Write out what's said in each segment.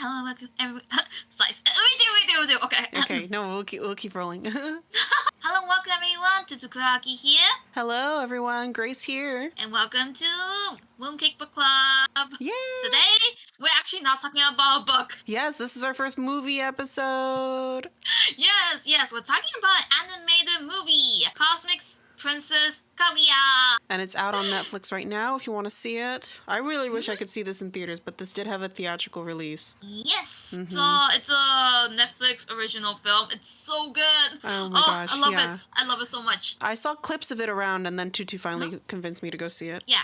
Hello, welcome everyone. Sorry, we do. Okay. Okay, no, we'll keep rolling. Hello, welcome everyone. Tutu here. Hello, everyone. Grace here. And welcome to Mooncake Bookclub. Yay! Today, we're actually not talking about a book. Yes, this is our first movie episode. Yes, we're talking about an animated movie, Cosmic Princess Kaguya. And it's out on Netflix right now if you want to see it. I really wish I could see this in theaters, but this did have a theatrical release. Yes. So it's a Netflix original film. It's so good. Oh my gosh, I love yeah. it. I love it so much. I saw clips of it around, and then Tutu finally convinced me to go see it. Yeah.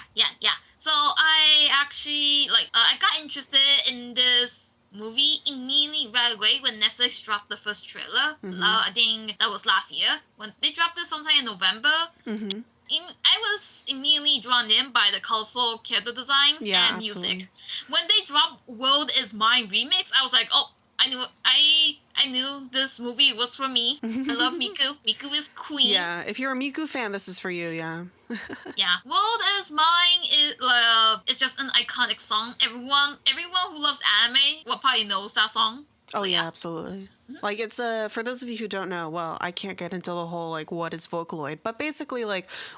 So I actually, I got interested in this movie immediately right away when Netflix dropped the first trailer. I think that was last year. When they dropped it sometime in November. I was immediately drawn in by the colorful character designs and music. Absolutely. When they dropped World Is Mine remix, I was like, oh, I knew this movie was for me. I love Miku. Miku is queen. Yeah, if you're a Miku fan, this is for you, yeah. Yeah. World Is Mine is it's just an iconic song. Everyone who loves anime probably knows that song. Oh, yeah, absolutely. Like, it's for those of you who don't know, well, I can't get into the whole, what is Vocaloid, but basically,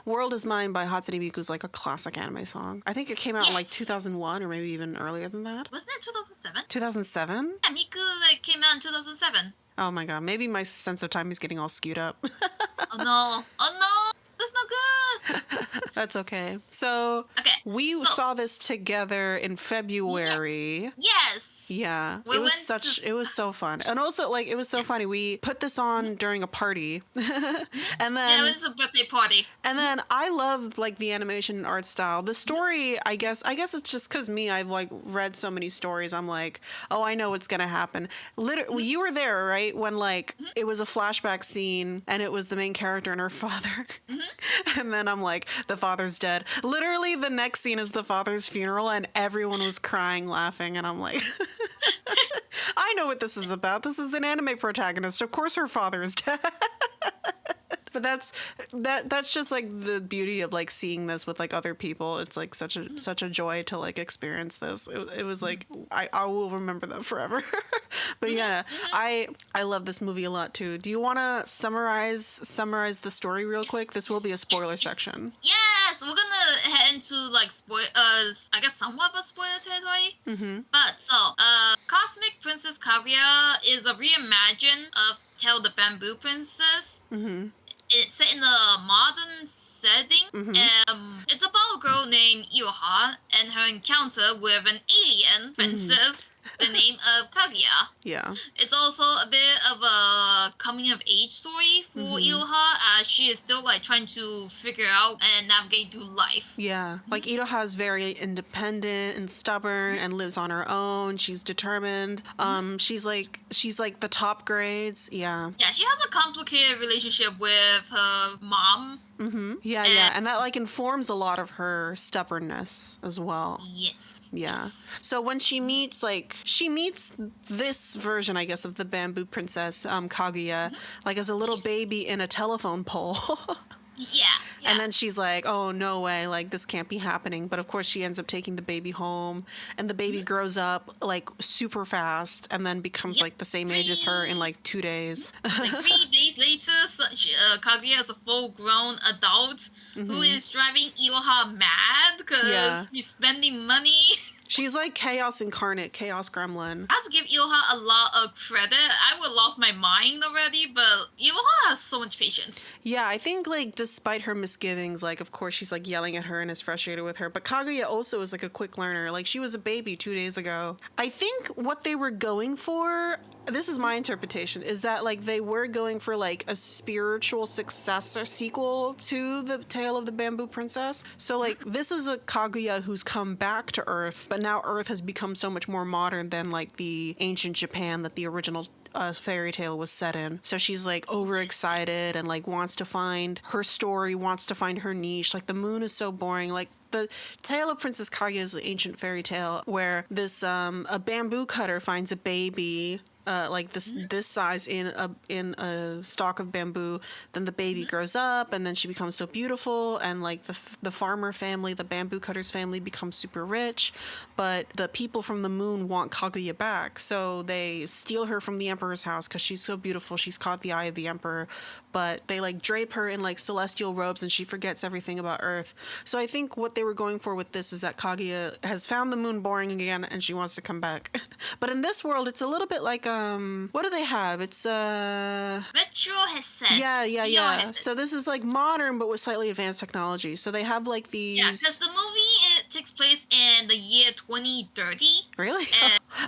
World Is Mine by Hatsune Miku is, a classic anime song. I think it came out in, 2001 or maybe even earlier than that. Wasn't it 2007? 2007? Yeah, Miku, came out in 2007. Oh, my God. Maybe my sense of time is getting all skewed up. Oh, no. That's not good. That's okay. So, we saw this together in February. Yes. Yeah, it was so fun. And also, it was so funny. We put this on during a party. And then... it was a birthday party. And then I loved, the animation and art style. The story, I guess it's just because I've, read so many stories. I'm like, oh, I know what's going to happen. Literally, you were there, right? When, it was a flashback scene, and it was the main character and her father. And then I'm like, the father's dead. Literally, the next scene is the father's funeral, and everyone was crying, laughing, and I'm like... I know what this is about. This is an anime protagonist. Of course her father is dead. But that's just the beauty of seeing this with other people. It's such a joy to experience this. It was I will remember that forever. But yeah, I love this movie a lot too. Do you want to summarize the story real quick? This will be a spoiler section. Yes, we're gonna head into I guess somewhat of a spoiler territory. But so, Cosmic Princess Kaguya is a reimagining of Tale the Bamboo Princess. It's set in a modern setting. It's about a girl named Iroha and her encounter with an alien princess, the name of Kaguya. Yeah. It's also a bit of a coming of age story for Iroha, as she is still trying to figure out and navigate through life. Yeah. Iroha is very independent and stubborn and lives on her own. She's determined. She's the top grades. Yeah. Yeah, she has a complicated relationship with her mom. Yeah. And that informs a lot of her stubbornness as well. Yes. Yeah. Yes. So when she meets this version, I guess, of the Bamboo Princess, Kaguya, as a little baby in a telephone pole. Yeah. And then she's like, oh, no way, this can't be happening. But of course she ends up taking the baby home, and the baby grows up super fast and then becomes the same age as her in 2 days. 3 days later, Kaguya is a full-grown adult who is driving Iroha mad because she's spending money. She's chaos incarnate, chaos gremlin. I have to give Iroha a lot of credit. I would have lost my mind already, but Iroha has so much patience. Yeah, I think, despite her misgivings, of course she's, yelling at her and is frustrated with her, but Kaguya also is, a quick learner. She was a baby 2 days ago. I think what they were going for, this is my interpretation, is that, they were going for, a spiritual successor sequel to the Tale of the Bamboo Princess. So, this is a Kaguya who's come back to Earth, but now Earth has become so much more modern than the ancient Japan that the original fairy tale was set in. So she's overexcited and wants to find her story, wants to find her niche. The moon is so boring. The Tale of Princess Kaguya is an ancient fairy tale where this a bamboo cutter finds a baby like this size in a stalk of bamboo. Then the baby grows up, and then she becomes so beautiful, and like the farmer family, the bamboo cutters family, becomes super rich, but the people from the moon want Kaguya back, so they steal her from the emperor's house because she's so beautiful. She's caught the eye of the emperor, but they like drape her in like celestial robes, and she forgets everything about Earth. So I think what they were going for with this is that Kaguya has found the moon boring again, and she wants to come back. But in this world, it's a little bit like what do they have? It's virtual headsets. Yeah. Headsets. So this is like modern, but with slightly advanced technology. So they have like these. Yeah, because the movie takes place in the year 2030. Really?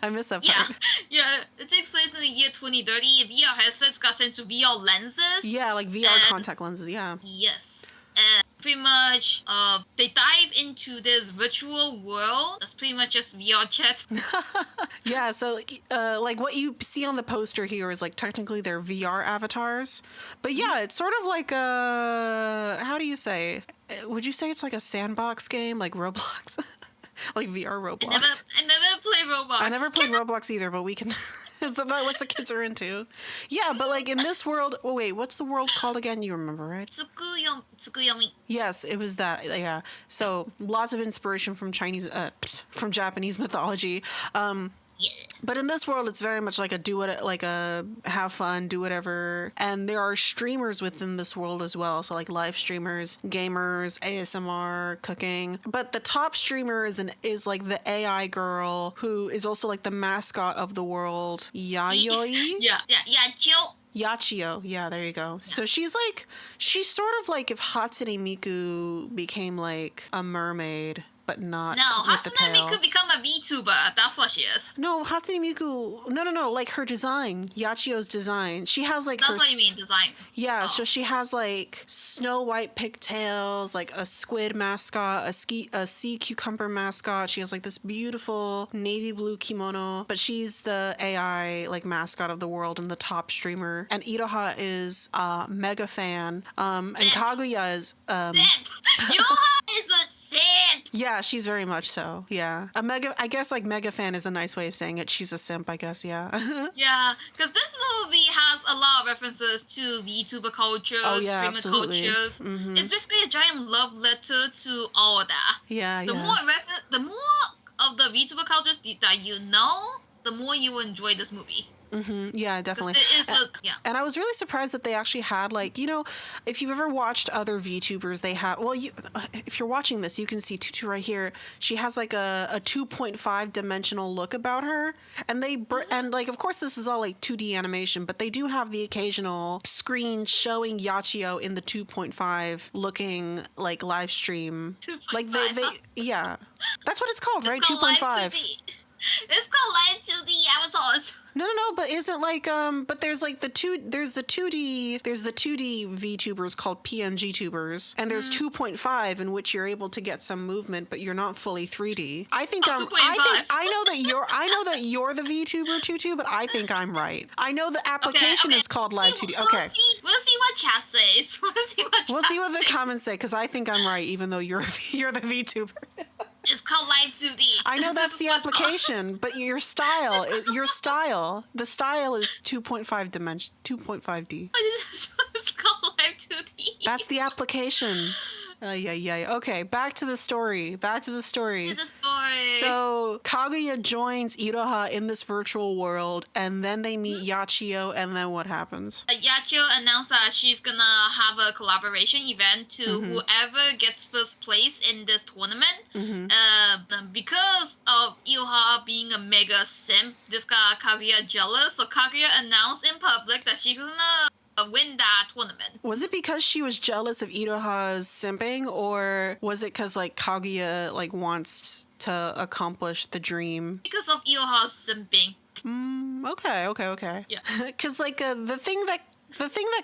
I missed that part. Yeah, it takes place in the year 2030. VR headsets got into VR lenses. Yeah, like VR contact lenses. Yeah. Yes. And pretty much, they dive into this virtual world. That's pretty much just VR chat. Yeah, so like what you see on the poster here is like technically they're VR avatars, but yeah, it's sort of like how do you say? Would you say it's like a sandbox game, like Roblox, like VR Roblox? I never played Roblox. I never played Roblox either, but we can. Is that what the kids are into? Yeah, but like in this world, oh wait, what's the world called again? You remember, right? Tsukuyomi. Yes, it was that. Yeah. So lots of inspiration from Japanese mythology. But in this world, it's very much like a have fun, do whatever. And there are streamers within this world as well. So like live streamers, gamers, ASMR, cooking. But the top streamer is like the AI girl who is also like the mascot of the world, Yayoi. Yeah, Yachio. Yachio, yeah, there you go. So she's sort of like if Hatsune Miku became like a mermaid, but not with the tail. No, Hatsune Miku become a VTuber. That's what she is. No, Hatsune Miku. No. Like her design, Yachio's design. She has like That's what you mean, design. Yeah, so she has like snow white pigtails, like a squid mascot, a sea cucumber mascot. She has like this beautiful navy blue kimono, but she's the AI like mascot of the world and the top streamer. And Iroha is a mega fan. And Kaguya is Iroha is a simp. Yeah, she's very much so. Yeah. I guess like mega fan is a nice way of saying it. She's a simp, I guess, yeah. Yeah, because this movie has a lot of references to VTuber cultures, streamer absolutely. cultures. Mm-hmm. It's basically a giant love letter to all of that. Yeah, the more of the VTuber cultures that you know, the more you will enjoy this movie. Mm-hmm. Yeah, definitely. And I was really surprised that they actually had like, if you've ever watched other VTubers, they have, if you're watching this, you can see Tutu right here. She has like a 2.5 dimensional look about her. And and like, of course, this is all like 2D animation, but they do have the occasional screen showing Yachio in the 2.5 looking like live stream. 2.5. Like yeah, that's what it's called, right? 2.5. It's called live 2D avatars. No, but isn't like but there's like the 2D VTubers called PNG tubers, and there's 2.5 in which you're able to get some movement, but you're not fully 3D. I know that you're the VTuber Tutu, but I think I'm right. I know the application is called live 2D. Okay. We'll see what chat says. We'll see what the comments say, because I think I'm right, even though you're the VTuber. It's called live 2D. I know that's the application, but the style is 2.5 dimension, 2.5D. It's called live 2D. That's the application. Yeah. Okay, back to the story. So Kaguya joins Iroha in this virtual world, and then they meet Yachio, and then what happens? Yachio announced that she's gonna have a collaboration event to whoever gets first place in this tournament. Because of Iroha being a mega simp, this got Kaguya jealous, so Kaguya announced in public that she's gonna win that tournament. Was it because she was jealous of Iroha's simping, or was it because like Kaguya like wants to accomplish the dream? Because of Iroha's simping. Okay. Yeah. Because like the thing that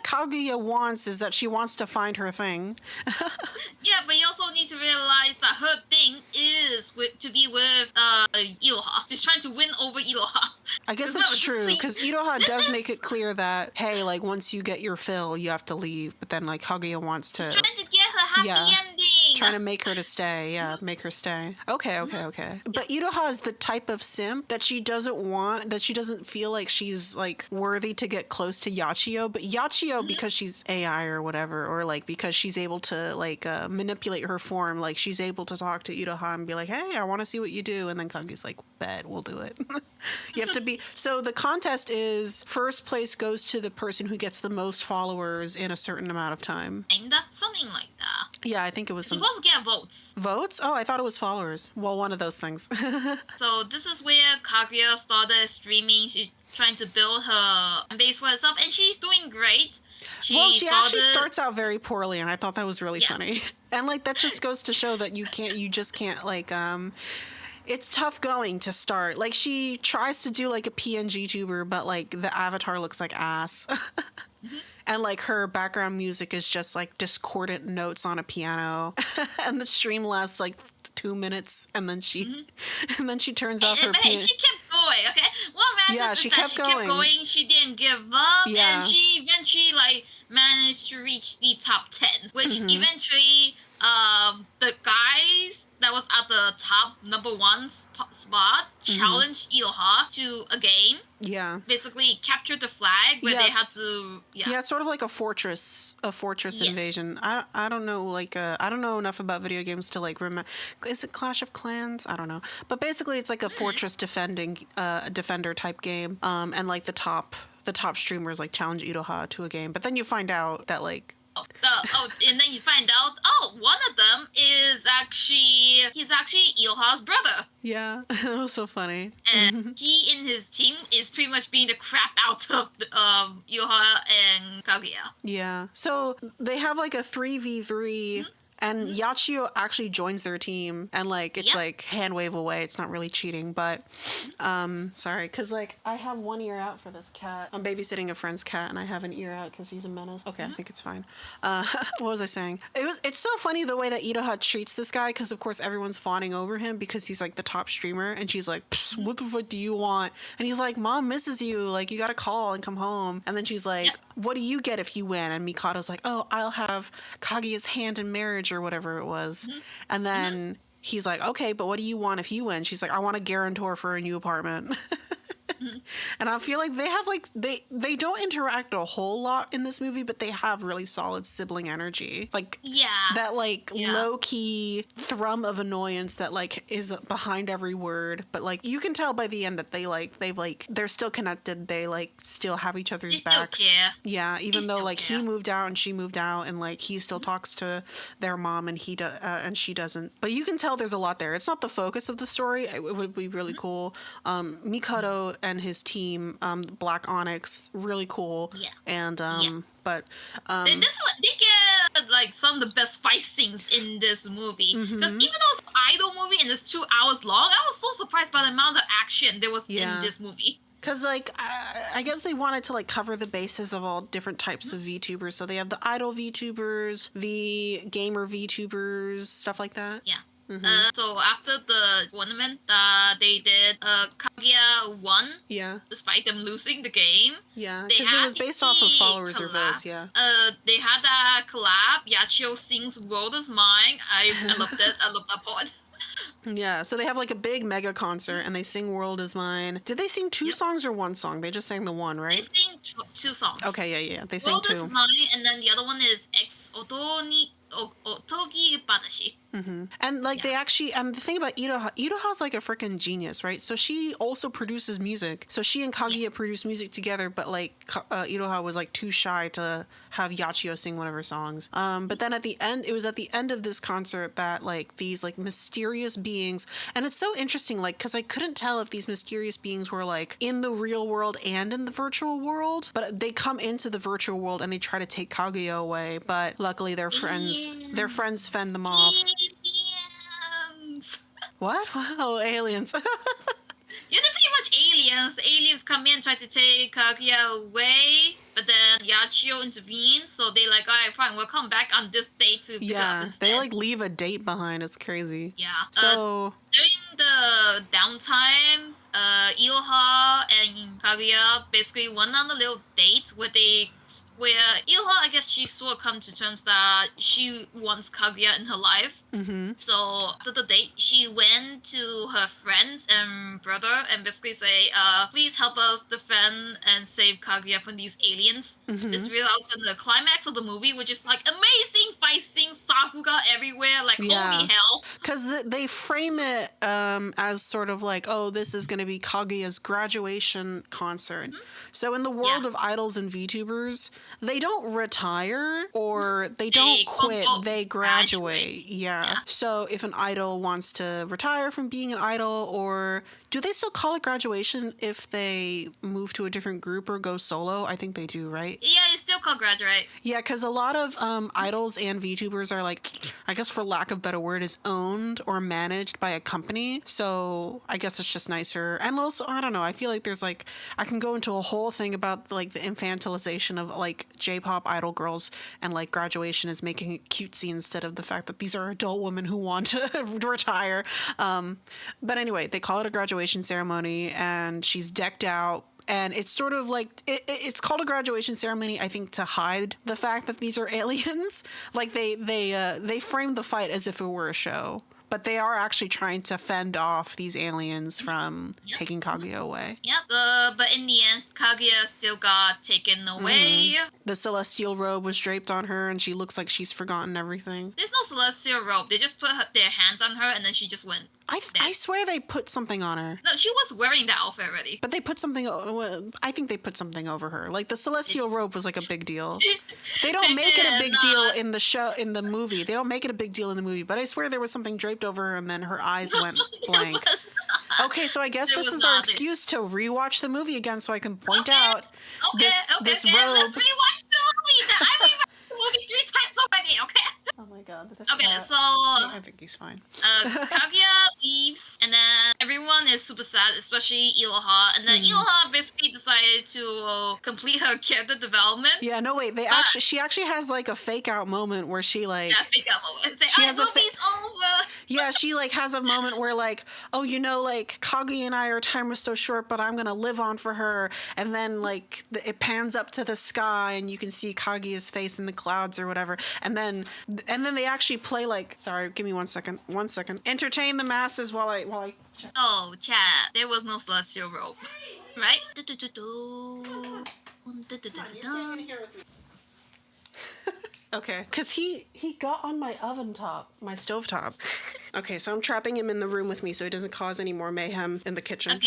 Kaguya wants is that she wants to find her thing. Yeah, but you also need to realize that her thing is to be with Iroha. She's trying to win over Iroha. I guess that's true, because Iroha does make it clear that, hey, like, once you get your fill, you have to leave. But then, like, Kaguya wants to... She's trying to get her happy ending. trying to make her to stay. Yeah, make her stay. Okay. But Iroha is the type of simp that she doesn't feel like she's like worthy to get close to Yachio. But Yachio, because she's AI or whatever, or like because she's able to like manipulate her form, like she's able to talk to Iroha and be like, hey, I want to see what you do. And then Kaguya's like, bet, we'll do it. You have to be. So the contest is first place goes to the person who gets the most followers in a certain amount of time. Kinda, something like that. Yeah, I think it was You're supposed to get votes. Votes? Oh, I thought it was followers. Well, one of those things. So this is where Kaguya started streaming. She's trying to build her base for herself, and she's doing great. She actually starts out very poorly, and I thought that was really funny. And like that just goes to show that you just can't like it's tough going to start. Like she tries to do like a PNG tuber, but like the avatar looks like ass. And like her background music is just like discordant notes on a piano. And the stream lasts like 2 minutes, and then she turns off her piano. She kept going, okay? What matters is that she kept going. She didn't give up, and she eventually like managed to reach the top 10, which eventually the guys that was at the top number 1 spot challenged Iroha to a game. Yeah. Basically captured the flag where they had to Yeah, it's sort of like a fortress invasion. I don't know I don't know enough about video games to like remember. Is it Clash of Clans? I don't know. But basically it's like a fortress defender type game. And like the top streamers like challenge Iroha to a game. But then you find out that like and then you find out, one of them is he's actually Iroha's brother. Yeah, that was so funny. And he and his team is pretty much beating the crap out of Iroha and Kaguya. Yeah, so they have like a 3v3. And Yachio actually joins their team, and like it's like hand wave away. It's not really cheating, but sorry, because like I have one ear out for this cat. I'm babysitting a friend's cat, and I have an ear out because he's a menace. Okay, I think it's fine. What was I saying? It's so funny the way that Iroha treats this guy, because of course everyone's fawning over him because he's like the top streamer, and she's like, "What the fuck do you want?" And he's like, "Mom misses you. Like you gotta call and come home." And then she's like, "What do you get if you win?" And Mikado's like, "Oh, I'll have Kaguya's hand in marriage," or whatever it was. And then he's like, okay, but what do you want if you win? She's like, I want a guarantor for a new apartment. And I feel like they have like they don't interact a whole lot in this movie, but they have really solid sibling energy. Like that like low key thrum of annoyance that like is behind every word, but like you can tell by the end that they're still connected. They like still have each other's backs. Still care. Yeah, even though like he moved out and she moved out, and like he still talks to their mom and and she doesn't. But you can tell there's a lot there. It's not the focus of the story. It would be really cool. Mikado and his team, Black Onyx, really cool. Yeah. And but they get like some of the best fight scenes in this movie, because even though it's an idol movie and it's 2 hours long, I was so surprised by the amount of action there was in this movie. Because, like, I guess they wanted to, like, cover the bases of all different types of VTubers. So they have the idol VTubers, the gamer VTubers, stuff like that. Yeah. So after the tournament they did, Kaguya won. Yeah. Despite them losing the game. Yeah, because it was based off of followers or votes, yeah. They had that collab. Yachio sings World Is Mine. I loved it. I loved that part. Yeah, so they have like a big mega concert and they sing World Is Mine. Did they sing 2 songs or 1 song? They just sang the one, right? They sing 2 songs. Okay, yeah. They sang 2. World Is Mine, and then the other one is X Otogi Banashi. And like they actually, the thing about Iroha's like a freaking genius, right? So she also produces music. So she and Kaguya produce music together, but like Iroha was like too shy to have Yachio sing one of her songs. But then it was at the end of this concert that like these like mysterious beings, and it's so interesting, like, because I couldn't tell if these mysterious beings were like in the real world and in the virtual world, but they come into the virtual world and they try to take Kaguya away, but luckily their friends fend them off. Aliens. What? Wow, aliens. Yeah, they're pretty much aliens. The aliens come in, try to take Kaguya away, but then Yachio intervenes, so they like, alright, fine, we'll come back on this date to pick up instead. They like leave a date behind. It's crazy. Yeah. So during the downtime, Iroha and Kaguya basically went on a little date where they where Ilha, I guess she sort of come to terms that she wants Kaguya in her life. So after the date, she went to her friends and brother and basically say, please help us defend and save Kaguya from these aliens. This results in the climax of the movie, which is like amazing fight scenes, Sakuga everywhere, like holy hell. Because they frame it as sort of like, oh, this is going to be Kaguya's graduation concert. So in the world of idols and VTubers, they don't retire or they don't quit, they graduate. Yeah. So if an idol wants to retire from being an idol, or do they still call it graduation if they move to a different group or go solo? I think they do, right? Yeah, it's still called graduate. Yeah, because a lot of idols and VTubers are like, I guess for lack of a better word, is owned or managed by a company. So I guess it's just nicer. And also, I don't know, I feel like there's like, I can go into a whole thing about like the infantilization of like J-pop idol girls, and like graduation is making it cutesy instead of the fact that these are adult women who want to retire. But anyway, they call it a graduation ceremony, and she's decked out. And it's sort of like, it's called a graduation ceremony, I think, to hide the fact that these are aliens. Like they framed the fight as if it were a show. But they are actually trying to fend off these aliens from taking Kaguya away. Yep. But in the end, Kaguya still got taken away. The celestial robe was draped on her, and she looks like she's forgotten everything. There's no celestial robe. They just put their hands on her, and then she just went. I swear they put something on her. No, she was wearing that outfit already. But they put something. I think they put something over her. Like the celestial robe was like a big deal. They don't make it a big deal in the movie. They don't make it a big deal in the movie. But I swear there was something draped over her, and then her eyes went blank. Okay, so I guess this is our excuse to rewatch the movie again, so I can point out this robe. Let's rewatch the movie. I rewatched the movie 3 times already. Okay. Oh my god. So I think he's fine. Kaguya leaves, and then everyone is super sad, especially Iroha. And then Iroha basically decided to complete her character development. Yeah, no wait. She actually has like a fake out moment where she like. Yeah, fake out moment. It's like, movie's over. Yeah, she like has a moment where like, oh, you know, like Kaguya and I, our time was so short, but I'm gonna live on for her. And then like it pans up to the sky, and you can see Kaguya's face in the clouds or whatever. And then they actually play like, sorry, give me 1 second. 1 second. Entertain the masses while I check. Oh, chat. There was no celestial robe. Right? Okay, because he got on my oven top, my stove top. Okay, so I'm trapping him in the room with me so he doesn't cause any more mayhem in the kitchen.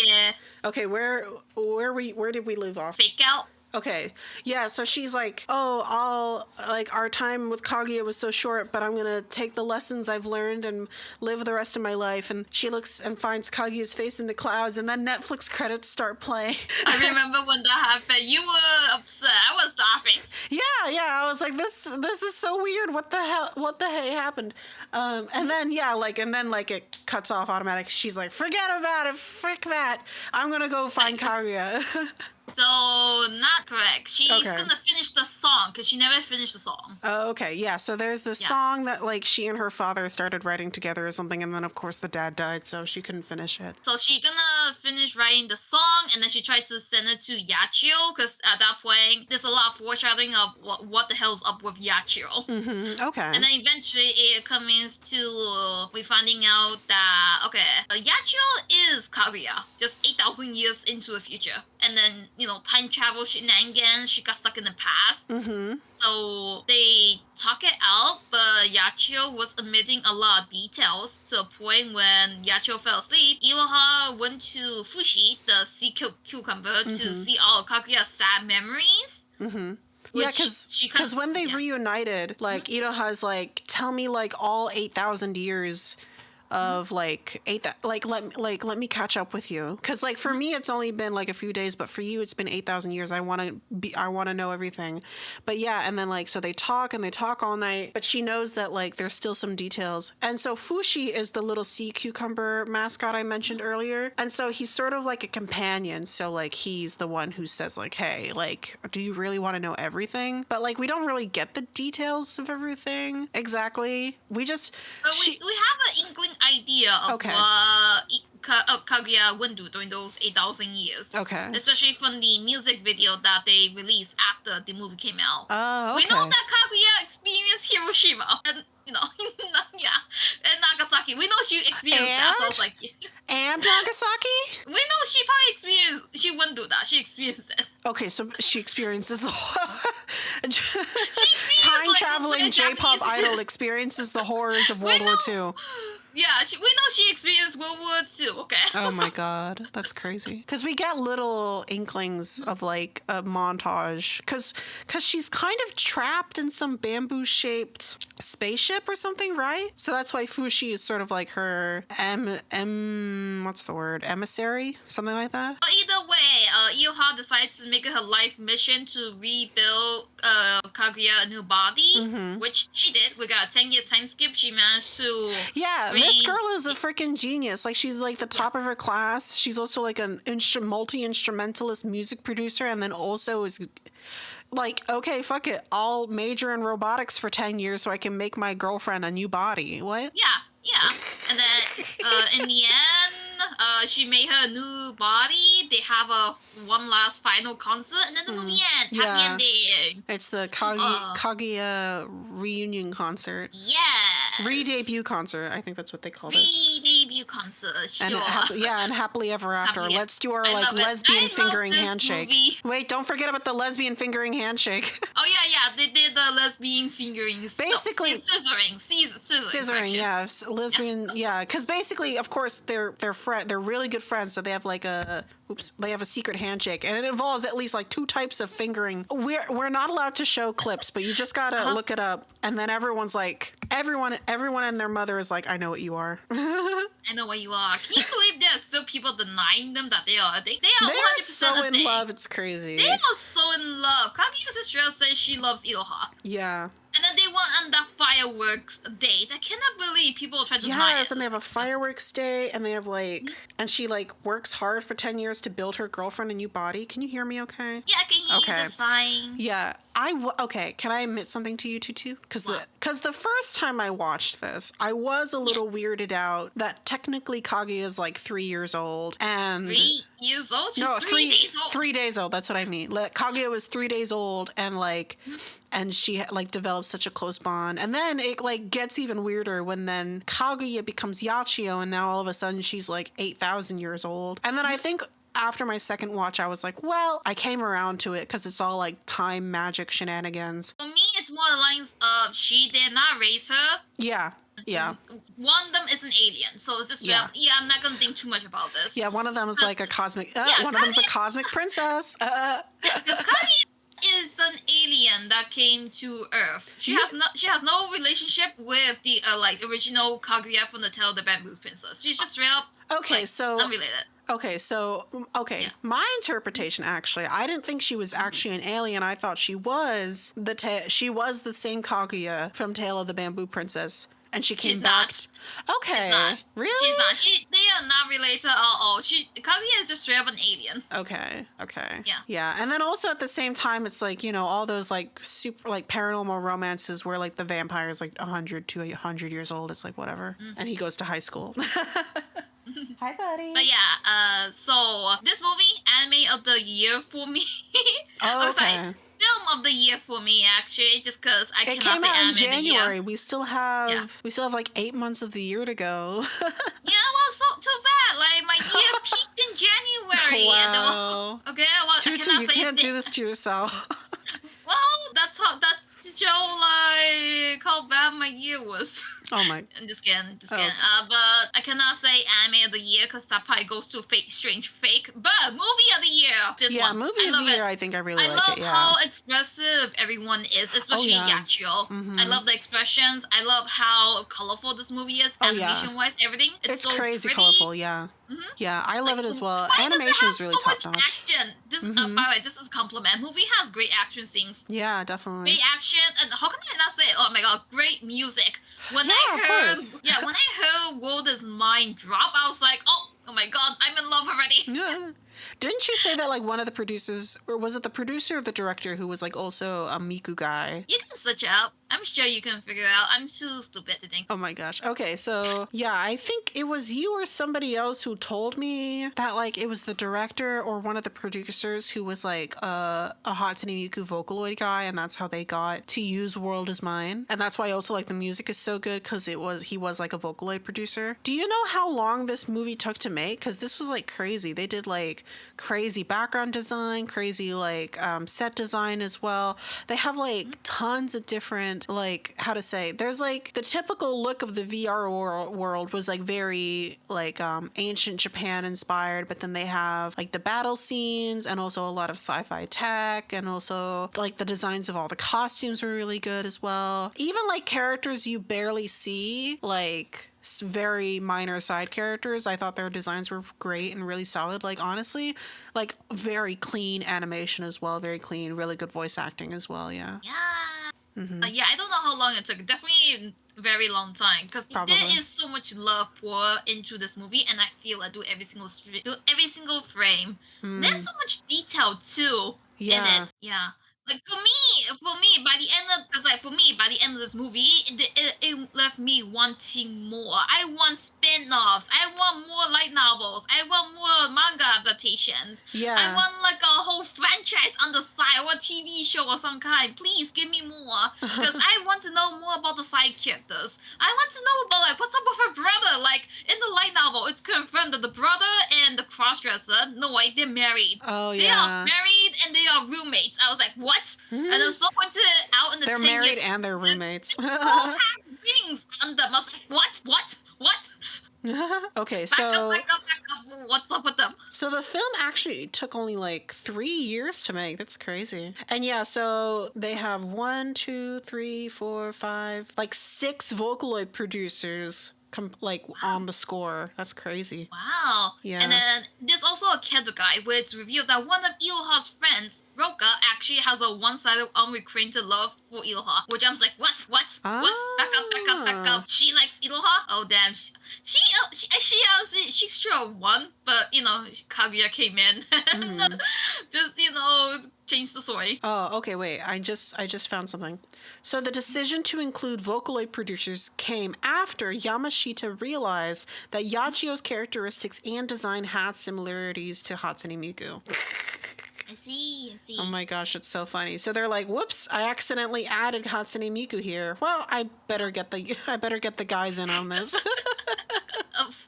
Okay, where did we leave off? Fake out. Okay. Yeah, so she's like, oh, our time with Kaguya was so short, but I'm gonna take the lessons I've learned and live the rest of my life. And she looks and finds Kaguya's face in the clouds, and then Netflix credits start playing. I remember when that happened. You were upset. I was laughing. Yeah, I was like, this is so weird. What the hey happened? And then it cuts off automatic. She's like, forget about it, frick that. I'm gonna go find Kaguya. So, not correct. She's gonna finish the song, because she never finished the song. Oh, okay. Yeah, so there's this song that, like, she and her father started writing together or something, and then, of course, the dad died, so she couldn't finish it. So she gonna finish writing the song, and then she tried to send it to Yachio, because at that point, there's a lot of foreshadowing of what the hell's up with Yachio. Okay. And then eventually, it comes to we finding out that, Yachio is Kaguya, just 8,000 years into the future. And then, time travel shenanigans, she got stuck in the past. So they talk it out, but Yachio was omitting a lot of details to a point when Yachio fell asleep. Iroha went to Fushi, the sea cucumber, to see all of Kaguya's sad memories. Yeah, because when they reunited, like, Iroha's like, tell me, like, all 8,000 years of let me catch up with you, because like for me it's only been like a few days, but for you it's been 8,000 years. I want to know everything. But yeah, and then like so they talk all night, but she knows that like there's still some details. And so Fushi is the little sea cucumber mascot I mentioned earlier, and so he's sort of like a companion. So like he's the one who says like, hey, like, do you really want to know everything? But like we don't really get the details of everything exactly. We just we have an inkling idea of Kaguya went through during those 8,000 years. Okay. Especially from the music video that they released after the movie came out. Oh, okay. We know that Kaguya experienced Hiroshima and yeah, and Nagasaki. We know she experienced that. So I was like, and Nagasaki? We know she probably experienced. She went through that. She experienced it. Okay, so she experiences the time traveling J-pop idol experiences the horrors of World War II. Yeah, we know she experienced World War II, okay? Oh my god, that's crazy. Because we get little inklings of like a montage. Because she's kind of trapped in some bamboo-shaped spaceship or something, right? So that's why Fushi is sort of like her what's the word? Emissary? Something like that? Either way, Ioha decides to make it her life mission to rebuild Kaguya a new body, which she did. We got a 10-year time skip. She managed to... Yeah, this girl is a freaking genius. Like, she's like the top of her class. She's also like an multi-instrumentalist music producer, and then also is like, okay, fuck it, I'll major in robotics for 10 years so I can make my girlfriend a new body. What? Yeah. And then in the end, she made her a new body. They have one last final concert, and then the movie ends. Happy ending. It's the Kaguya reunion concert. Yeah. Re-debut concert. I think that's what they called it. Re-debut concert, sure. And happily ever after. Let's do our like lesbian fingering handshake. Movie. Wait, don't forget about the lesbian fingering handshake. Oh yeah, they did the lesbian fingering. Basically, scissoring. Yeah, lesbian. Yeah, because basically, of course, they're really good friends. So they have like they have a secret handshake, and it involves at least like 2 types of fingering. We're not allowed to show clips, but you just gotta look it up, and then everyone's like, everyone and their mother is like, I know what you are. I know what you are. Can you believe there are still people denying them that they are a thing? They are 100% so in love. It's crazy. They are so in love. Kaguya's sister says she loves Iroha. Yeah. And then they went on that fireworks date. I cannot believe people try to deny it. Yes, and they have a fireworks day, and they have like, and she like works hard for 10 years to build her girlfriend a new body. Can you hear me okay? Yeah, I can hear you just fine. Yeah, okay, can I admit something to you, Tutu? Because the first time I watched this, I was a little weirded out that technically Kaguya is like 3 years old. And 3 years old? She's 3 days old. 3 days old, that's what I mean. Kaguya was 3 days old, and like... And she like develops such a close bond. And then it like gets even weirder when then Kaguya becomes Yachio, and now all of a sudden she's like 8,000 years old. And then I think after my second watch, I was like, well, I came around to it because it's all like time magic shenanigans. For me, it's more the lines of she did not raise her. Yeah. One of them is an alien, so it's just I'm not gonna think too much about this. Yeah, one of them is like a cosmic. One of them is a cosmic princess. Because Kaguya is an alien that came to Earth. She has no relationship with the original Kaguya from the Tale of the Bamboo Princess. She's just straight up unrelated. My interpretation, actually, I didn't think she was actually an alien. I thought she was the same Kaguya from Tale of the Bamboo Princess. And she came back. Not. Okay. She's not. Really? She's not. They are not related at all. Kaguya is just straight up an alien. Okay. Yeah. Yeah. And then also at the same time, it's like, all those like super like paranormal romances where like the vampire is like 100 to 100 years old. It's like whatever. Mm-hmm. And he goes to high school. Hi, buddy. But yeah, so this movie, anime of the year for me. Oh, okay. Film of the year for me, actually, just because I cannot say anime. It came out in January. We still have like 8 months of the year to go. So too bad. Like my year peaked in January. Wow. Okay, well, Tutu, I cannot you say can't do this to yourself. Well, that's that show like how bad my year was. Oh my! I'm just kidding. But I cannot say anime of the year because that probably goes to fake. But movie of the year, this one. Yeah, movie of the year. I think I really like it. Yeah. I love how expressive everyone is, especially Yachio. Mm-hmm. I love the expressions. I love how colorful this movie is, animation-wise, everything. It's so crazy pretty. Colorful. Yeah. Mm-hmm. Yeah, I love it as well. Animation is really top notch. Action. This, by the way, this is a compliment. Movie has great action scenes. Yeah, definitely. Great action, and how can I not say? Oh my god, great music. When I heard "World Is Mine" drop, I was like, oh my god, I'm in love already. Yeah. Didn't you say that like one of the producers, or was it the producer or the director who was like also a Miku guy? You can search it out. I'm sure you can figure it out. I'm too stupid to think. Oh my gosh. Okay, so yeah, I think it was you or somebody else who told me that like it was the director or one of the producers who was like a Hatsune Miku Vocaloid guy, and that's how they got to use World Is Mine. And that's why also like the music is so good because he was like a Vocaloid producer. Do you know how long this movie took to make? Because this was like crazy. They did like crazy background design, crazy like set design as well. They have like tons of different like how to say. There's like the typical look of the VR world was like very like ancient Japan inspired, but then they have like the battle scenes and also a lot of sci-fi tech, and also like the designs of all the costumes were really good as well. Even like characters you barely see, like very minor side characters, I thought their designs were great and really solid. Like honestly, like very clean animation as well, very clean, really good voice acting as well. Yeah. Yeah. Yeah, I don't know how long it took. Definitely a very long time because there is so much love poured into this movie, and I feel I do every single frame. There's so much detail too in it. Yeah. Like for me, by the end of, cause like for me, by the end of this movie, it left me wanting more. I want spin-offs. I want more light novels. I want more manga adaptations. Yeah. I want like a whole franchise on the side, or a TV show of some kind. Please give me more, because I want to know more about the side characters. I want to know about like what's up with her brother. Like in the light novel, it's confirmed that the brother and the crossdresser, no way, they're married. Oh yeah. They are married and they are roommates. I was like, what? And then someone pointed out in the they're 10 married years, and they're roommates. all have things on them. I was like, what? Okay, so back up. What's up with them? So the film actually took only like 3 years to make. That's crazy. And yeah, so they have 1, 2, 3, 4, 5, like 6 Vocaloid producers like on the score. That's crazy. Wow. Yeah. And then there's also a Kendo guy where it's revealed that one of Iroha's friends, Roka, actually has a one-sided unrequited love for Iroha. Which I'm like, what? What? Back up. She likes Iroha? Oh damn. She honestly, she sure won, but you know, Kaguya came in and just, you know, changed the story. Oh, okay, wait. I just found something. So the decision to include Vocaloid producers came after Yamashita realized that Yachio's characteristics and design had similarities to Hatsune Miku. I see. Oh my gosh, it's so funny. So they're like, "Whoops! I accidentally added Hatsune Miku here. Well, I better get the guys in on this."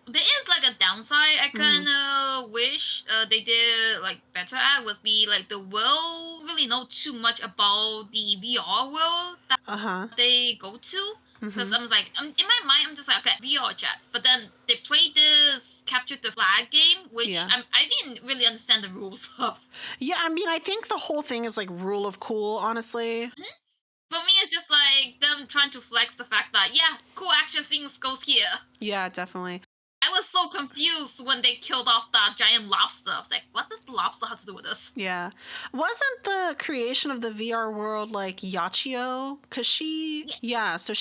There is like a downside I kind of wish they did like better at, was be like the world really know too much about the VR world that they go to. Because I'm like, in my mind, I'm just like, okay, VR chat. But then they played this capture the flag game, which I didn't really understand the rules of. Yeah, I mean, I think the whole thing is like rule of cool, honestly. For me, it's just like them trying to flex the fact that, yeah, cool action scenes goes here. Yeah, definitely. I was so confused when they killed off that giant lobster. I was like, what does the lobster have to do with this? Yeah. Wasn't the creation of the VR world like Yachio? Because she... Yes. Yeah, so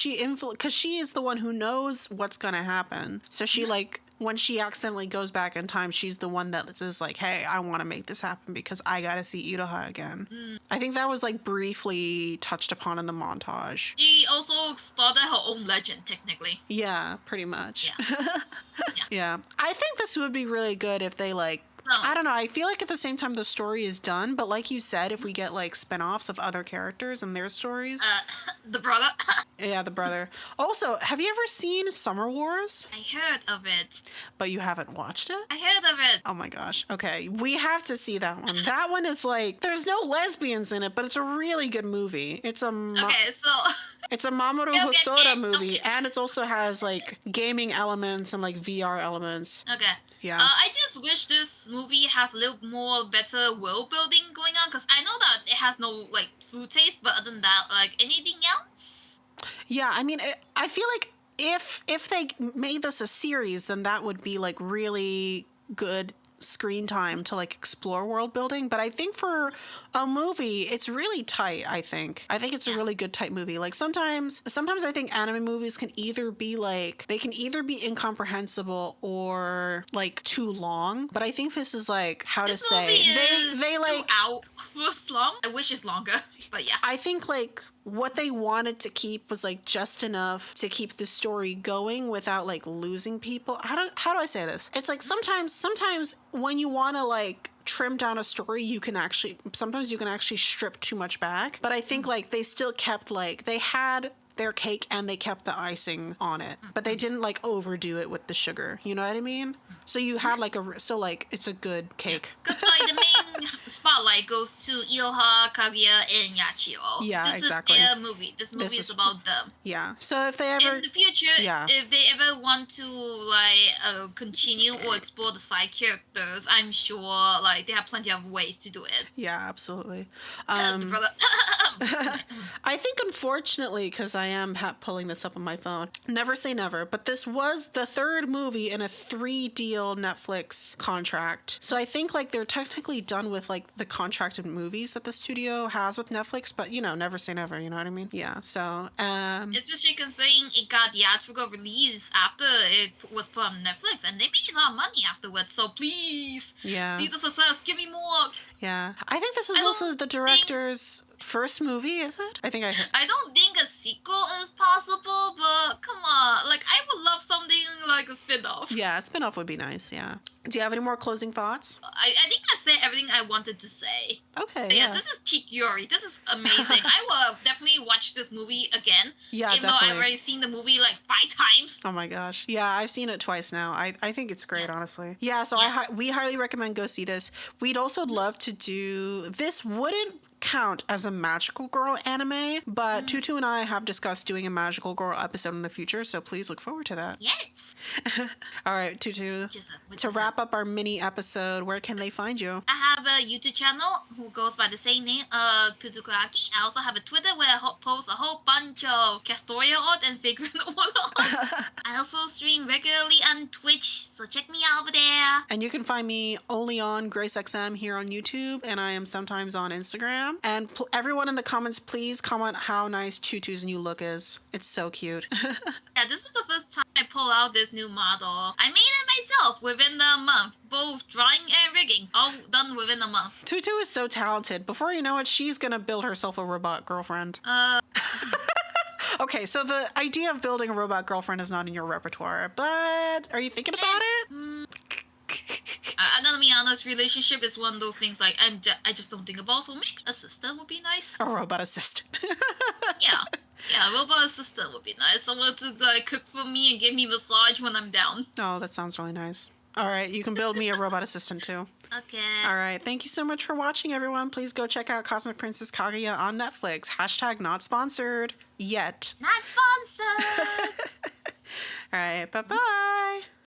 because she is the one who knows what's going to happen. So she like... When she accidentally goes back in time, she's the one that is like, hey, I want to make this happen because I got to see Iroha again. I think that was like briefly touched upon in the montage. She also started her own legend, technically. Yeah, pretty much. Yeah. Yeah. I think this would be really good if they like... I don't know. I feel like at the same time the story is done, but like you said, if we get like spin-offs of other characters and their stories. The brother. Yeah, the brother. Also, have you ever seen Summer Wars? I heard of it. But you haven't watched it? I heard of it. Oh my gosh. Okay, we have to see that one. That one is like, there's no lesbians in it, but it's a really good movie. It's a it's a Mamoru Hosoda movie, and it also has like gaming elements and like VR elements. Okay. Yeah. I just wish this movie has a little more better world building going on, because I know that it has no like food taste, but other than that, like anything else? Yeah, I mean, I feel like if they made this a series, then that would be like really good screen time to like explore world building, but I think for a movie it's really tight. I think it's a really good tight movie. Like sometimes I think anime movies can either be incomprehensible or like too long, but I think this is like, how this to say, they like out was long. I wish it's longer, but yeah. I think like what they wanted to keep was like just enough to keep the story going without like losing people. How do I say this? It's like sometimes when you want to like trim down a story, sometimes you can actually strip too much back. But I think like they still kept, like, they had their cake and they kept the icing on it, but they didn't like overdo it with the sugar. You know what I mean? So you had like it's a good cake. Because like the main spotlight goes to Iroha, Kaguya, and Yachiro. Yeah, this exactly. This is their movie. This movie is about them. Yeah. So if they ever in the future, if they ever want to like continue or explore the side characters, I'm sure like they have plenty of ways to do it. Yeah, absolutely. Brother. I think unfortunately, because I am pulling this up on my phone, never say never, but this was the third movie in a 3-deal Netflix contract. So I think like they're technically done with like the contracted movies that the studio has with Netflix, but you know, never say never, you know what I mean? Yeah. So especially considering it got theatrical release after it was put on Netflix, and they made a lot of money afterwards. So please, see the success, give me more. Yeah, I think this is also the director's first movie, is it? I don't think a sequel is possible, but come on, like I would love something like a spin-off. Yeah, a spin-off would be nice. Yeah. Do you have any more closing thoughts? I think I said everything I wanted to say. Okay. But yeah, this is peak Yuri. This is amazing. I will definitely watch this movie again. Yeah, even definitely. though I've already seen the movie like 5 times. Oh my gosh. Yeah, I've seen it twice now. I think it's great, honestly. Yeah, so we highly recommend go see this. We'd also love to do this. Wouldn't count as a magical girl anime, but Tutu and I have discussed doing a magical girl episode in the future, so please look forward to that. Yes. All right, Tutu, to wrap up our mini episode, where can they find you? I have a YouTube channel who goes by the same name, Tutu Kuraki. I also have a Twitter where I post a whole bunch of Castoria art and figurine art. I also stream regularly on Twitch, so check me out over there. And you can find me only on GraceXM here on YouTube, and I am sometimes on Instagram. And everyone in the comments, please comment how nice Tutu's new look is. It's so cute. Yeah, this is the first time I pull out this new model. I made it myself within the month, both drawing and rigging, all done within a month. Tutu is so talented. Before you know it, she's gonna build herself a robot girlfriend. Okay, so the idea of building a robot girlfriend is not in your repertoire, but are you thinking about it? I'm gonna be honest, relationship is one of those things like I just don't think about, so maybe assistant would be nice. A robot assistant. Yeah, a robot assistant would be nice. Someone to like cook for me and give me massage when I'm down. Oh, that sounds really nice. All right, you can build me a robot assistant too. Okay. All right, thank you so much for watching, everyone. Please go check out Cosmic Princess Kaguya on Netflix. # not sponsored yet. Not sponsored. All right, bye-bye.